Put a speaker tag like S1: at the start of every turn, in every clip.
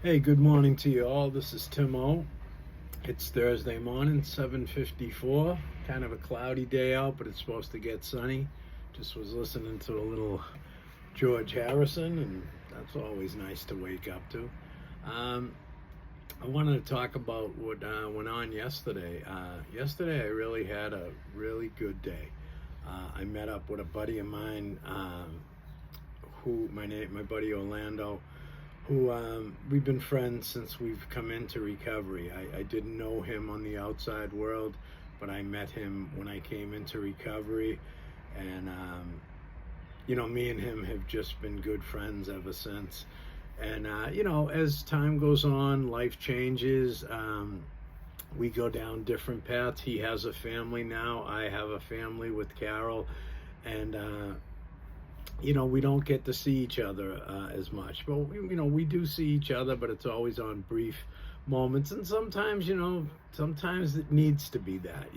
S1: Hey, good morning to you all. This is Tim O. It's Thursday morning, 7:54. Kind of a cloudy day out, but it's supposed to get sunny. Just was listening to a little George Harrison, and that's always nice to wake up to. Um, I wanted to talk about what went on yesterday. Yesterday, I really had a really good day. I met up with a buddy of mine, my buddy Orlando, who we've been friends since we've come into recovery. I didn't know him on the outside world, but I met him when I came into recovery, and me and him have just been good friends ever since. And as time goes on, life changes. We go down different paths. He has a family now. I have a family with Carol, and we don't get to see each other as much. But we do see each other, but it's always on brief moments, and sometimes it needs to be that.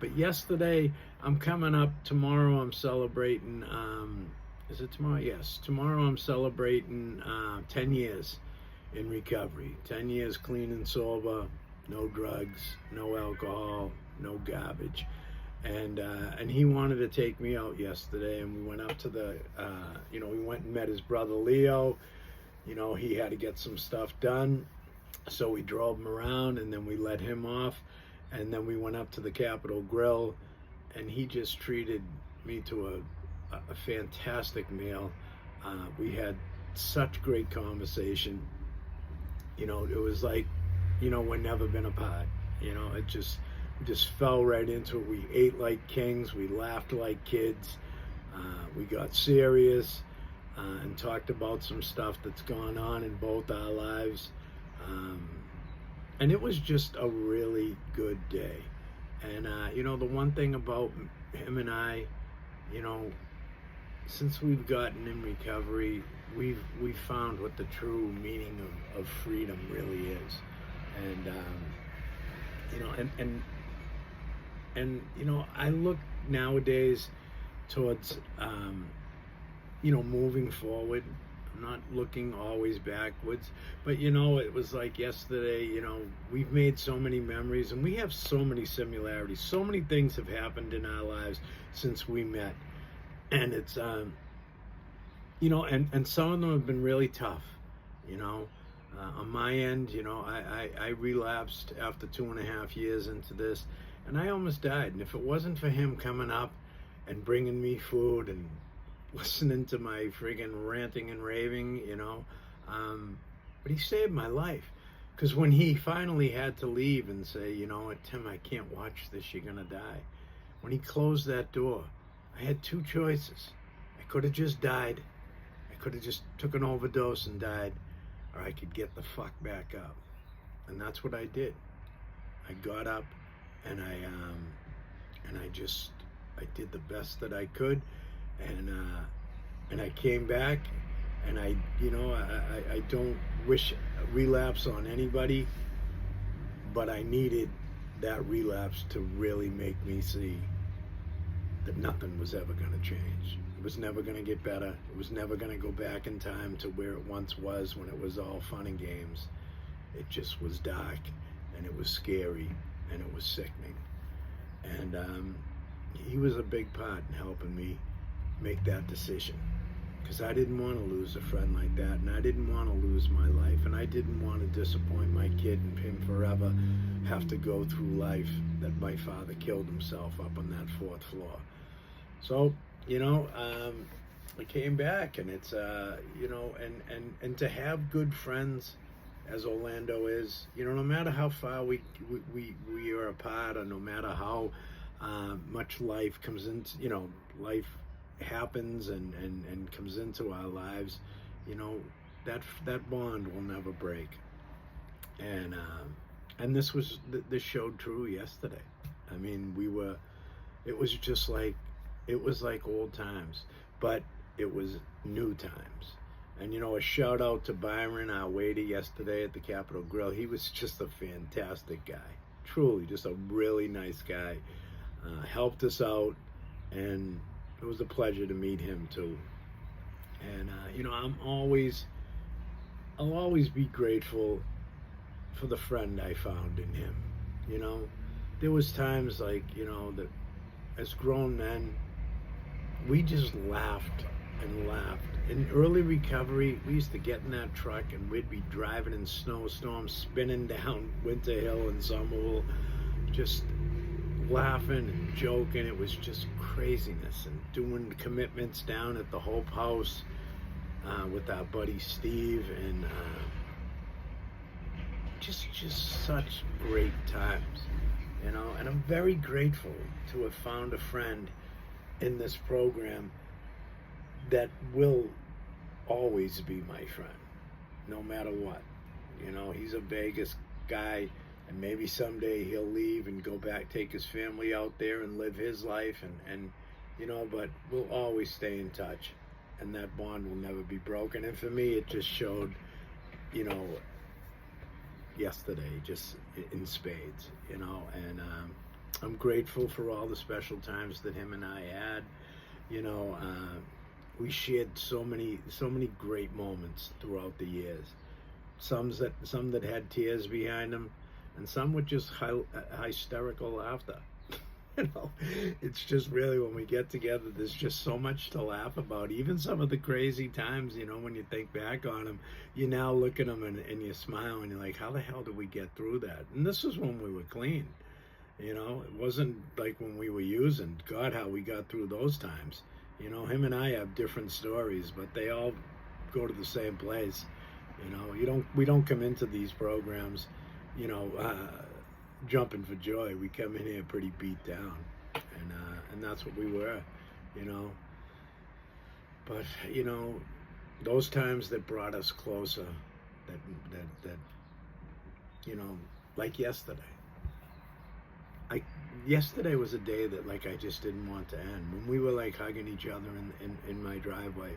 S1: But yesterday, I'm coming up tomorrow. I'm celebrating. Is it tomorrow? Yes, tomorrow I'm celebrating 10 years in recovery. 10 years clean and sober, no drugs, no alcohol, no garbage. And he wanted to take me out yesterday, and we went up to we went and met his brother Leo. He had to get some stuff done, so we drove him around, and then we let him off, and then we went up to the Capitol Grill, and he just treated me to a fantastic meal. We had such great conversation. It was like, we're never been apart. It just fell right into it. We ate like kings. We laughed like kids. We got serious and talked about some stuff that's gone on in both our lives. And it was just a really good day. And, the one thing about him and I, since we've gotten in recovery, we've found what the true meaning of freedom really is. And, I look nowadays towards, moving forward. I'm not looking always backwards, but it was like yesterday. We've made so many memories, and we have so many similarities. So many things have happened in our lives since we met, and it's, and some of them have been really tough. On my end, I relapsed after 2.5 years into this, and I almost died. And if it wasn't for him coming up and bringing me food and listening to my friggin' ranting and raving, but he saved my life. Because when he finally had to leave and say, Tim, I can't watch this, you're gonna die. When he closed that door, I had two choices. I could have just died. I could have just took an overdose and died, or I could get the fuck back up. And that's what I did. I got up, and I did the best that I could, and I came back, and I don't wish a relapse on anybody, but I needed that relapse to really make me see that nothing was ever going to change. It was never going to get better. It was never going to go back in time to where it once was, when it was all fun and games. It just was dark, and it was scary, and it was sickening. And he was a big part in helping me make that decision, because I didn't want to lose a friend like that, and I didn't want to lose my life, and I didn't want to disappoint my kid and him forever have to go through life that my father killed himself up on that 4th floor. So, I came back, and it's, and to have good friends as Orlando is, no matter how far we are apart, or no matter how much life comes into, life happens and comes into our lives, that bond will never break. And this showed true yesterday. I mean, it was just like, it was like old times, but it was new times. And a shout out to Byron, our waiter yesterday at the Capitol Grill. He was just a fantastic guy, truly just a really nice guy. Helped us out, and it was a pleasure to meet him too. And I'm always I'll always be grateful for the friend I found in him. You know, there was times like, that as grown men, we just laughed and laughed. In early recovery, we used to get in that truck and we'd be driving in snowstorms, spinning down Winter Hill in Somerville, just laughing and joking. It was just craziness, and doing commitments down at the Hope House with our buddy Steve, and just such great times, and I'm very grateful to have found a friend in this program that will always be my friend, no matter what. He's a Vegas guy, and maybe someday he'll leave and go back, take his family out there and live his life, and but we'll always stay in touch, and that bond will never be broken. And for me, it just showed, yesterday, just in spades, and I'm grateful for all the special times that him and I had. We shared so many great moments throughout the years. Some that had tears behind them, and some with just hysterical laughter. It's just really, when we get together, there's just so much to laugh about. Even some of the crazy times, when you think back on them, you now look at them and you smile and you're like, how the hell did we get through that? And this is when we were clean. It wasn't like when we were using. God, how we got through those times. Him and I have different stories, but they all go to the same place. We don't come into these programs, jumping for joy. We come in here pretty beat down, and that's what we were. But those times that brought us closer, that like yesterday. Yesterday was a day that, like, I just didn't want to end. When we were like hugging each other in my driveway,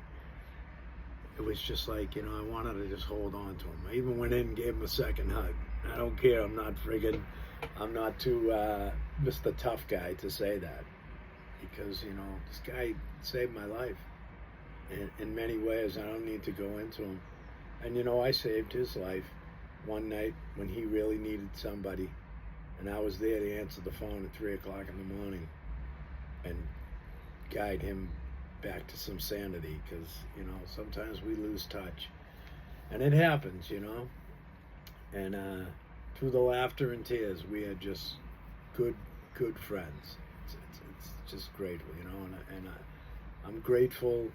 S1: it was just like, I wanted to just hold on to him. I even went in and gave him a second hug. I don't care. I'm not too Mr. Tough Guy to say that, because this guy saved my life in many ways. I don't need to go into them. And I saved his life one night when he really needed somebody. And I was there to answer the phone at 3 o'clock in the morning and guide him back to some sanity, because, sometimes we lose touch. And it happens, And through the laughter and tears, we are just good friends. It's just great, and I'm grateful,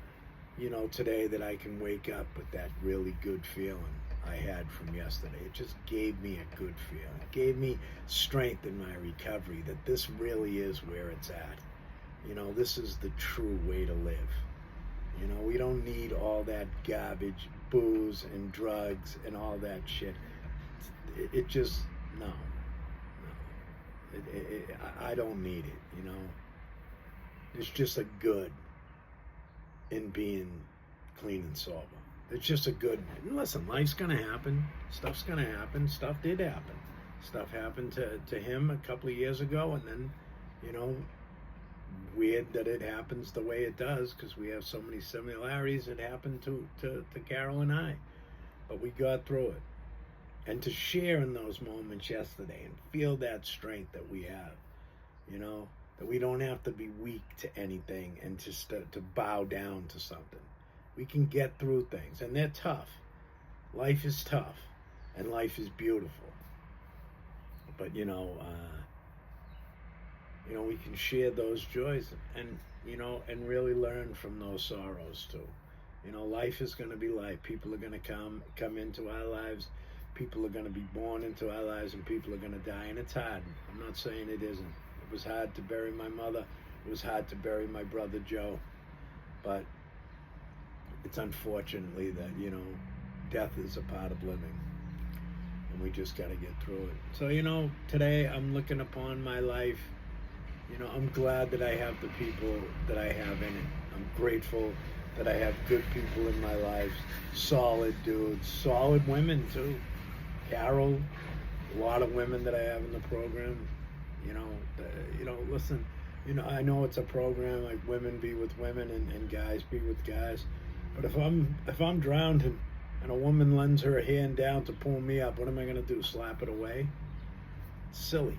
S1: today, that I can wake up with that really good feeling I had from yesterday. It just gave me a good feeling. It gave me strength in my recovery, that this really is where it's at. This is the true way to live. We don't need all that garbage, booze and drugs and all that shit. It just, no. I don't need it, There's just a good in being clean and sober. It's just a good, listen, life's going to happen. Stuff's going to happen. Stuff did happen. Stuff happened to him a couple of years ago, and then, weird that it happens the way it does, because we have so many similarities. It happened to Carol and I, but we got through it. And to share in those moments yesterday and feel that strength that we have, that we don't have to be weak to anything and just to bow down to something. We can get through things, and they're tough. Life is tough, and life is beautiful. But, we can share those joys and really learn from those sorrows too. Life is going to be life. People are going to come into our lives. People are going to be born into our lives, and people are going to die, and it's hard. I'm not saying it isn't. It was hard to bury my mother. It was hard to bury my brother Joe. But it's unfortunately that, death is a part of living, and we just got to get through it. So, today I'm looking upon my life. I'm glad that I have the people that I have in it. I'm grateful that I have good people in my life, solid dudes, solid women too. Carol, a lot of women that I have in the program. Listen, I know it's a program like women be with women and guys be with guys, but if I'm drowning, and a woman lends her hand down to pull me up, what am I going to do? Slap it away? It's silly.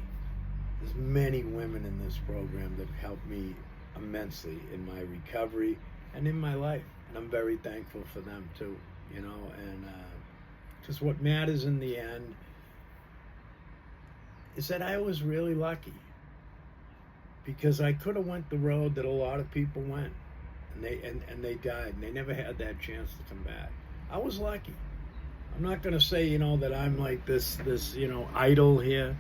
S1: There's many women in this program that helped me immensely in my recovery and in my life, and I'm very thankful for them too, you know. And because what matters in the end is that I was really lucky, because I could have went the road that a lot of people went, and they died, and they never had that chance to come back. I was lucky. I'm not going to say, you know, that I'm like this you know, idol here.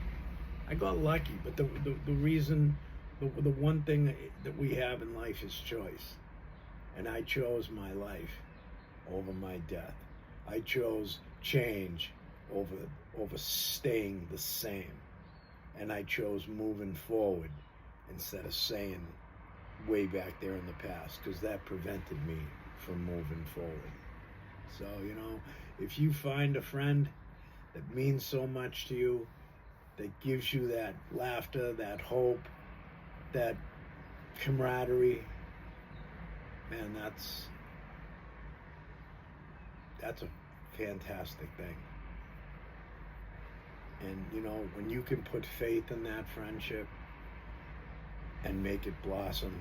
S1: I got lucky, but the reason, the one thing that we have in life is choice. And I chose my life over my death. I chose change over staying the same. And I chose moving forward instead of staying way back there in the past, because that prevented me from moving forward. So, you know, if you find a friend that means so much to you, that gives you that laughter, that hope, that camaraderie, man, that's a fantastic thing. And, you know, when you can put faith in that friendship and make it blossom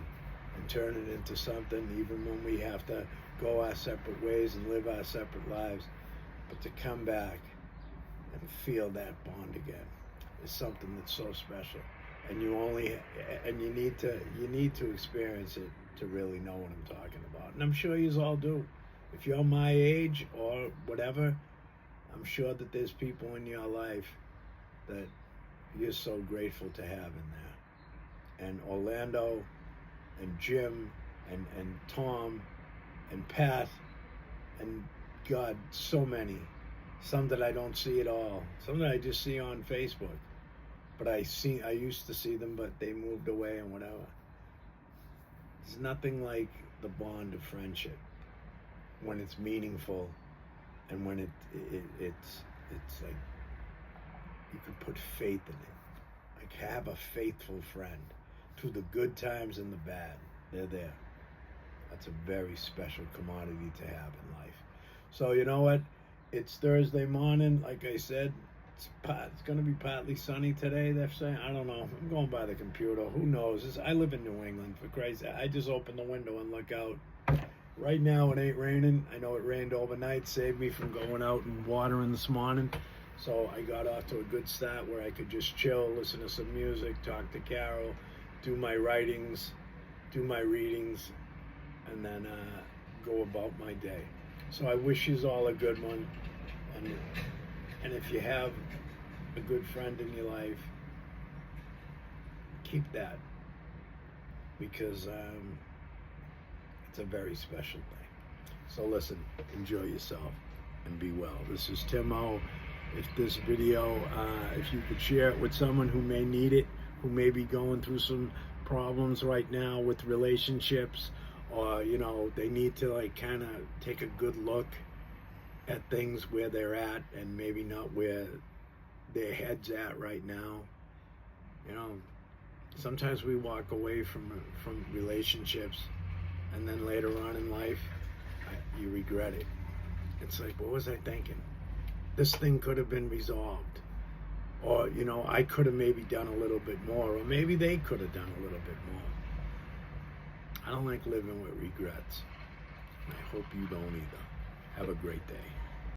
S1: and turn it into something, even when we have to go our separate ways and live our separate lives, but to come back and feel that bond again is something that's so special. And you need to experience it to really know what I'm talking about. And I'm sure you all do. If you're my age or whatever, I'm sure that there's people in your life that you're so grateful to have in there. And Orlando and Jim and Tom and Pat and God, so many. Some that I don't see at all. Some that I just see on Facebook. But I used to see them, but they moved away and whatever. There's nothing like the bond of friendship when it's meaningful, and when it's like you can put faith in it. Like, have a faithful friend through the good times and the bad. They're there. That's a very special commodity to have in life. So you know what? It's Thursday morning. Like I said, it's going to be partly sunny today, they're saying. I don't know. I'm going by the computer. Who knows? I live in New England, for Christ's sake. I just open the window and look out. Right now it ain't raining. I know it rained overnight, saved me from going out and watering this morning. So I got off to a good start where I could just chill, listen to some music, talk to Carol, do my writings, do my readings, and then go about my day. So I wish you all a good one. And if you have a good friend in your life, keep that, because it's a very special thing. So listen, enjoy yourself and be well. This is Tim O. If this video, if you could share it with someone who may need it, who may be going through some problems right now with relationships, or, you know, they need to like kind of take a good look at things where they're at and maybe not where their head's at right now. You know, sometimes we walk away from relationships, and then later on in life, you regret it. It's like, what was I thinking? This thing could have been resolved. Or, you know, I could have maybe done a little bit more, or maybe they could have done a little bit more. I don't like living with regrets. I hope you don't either. Have a great day.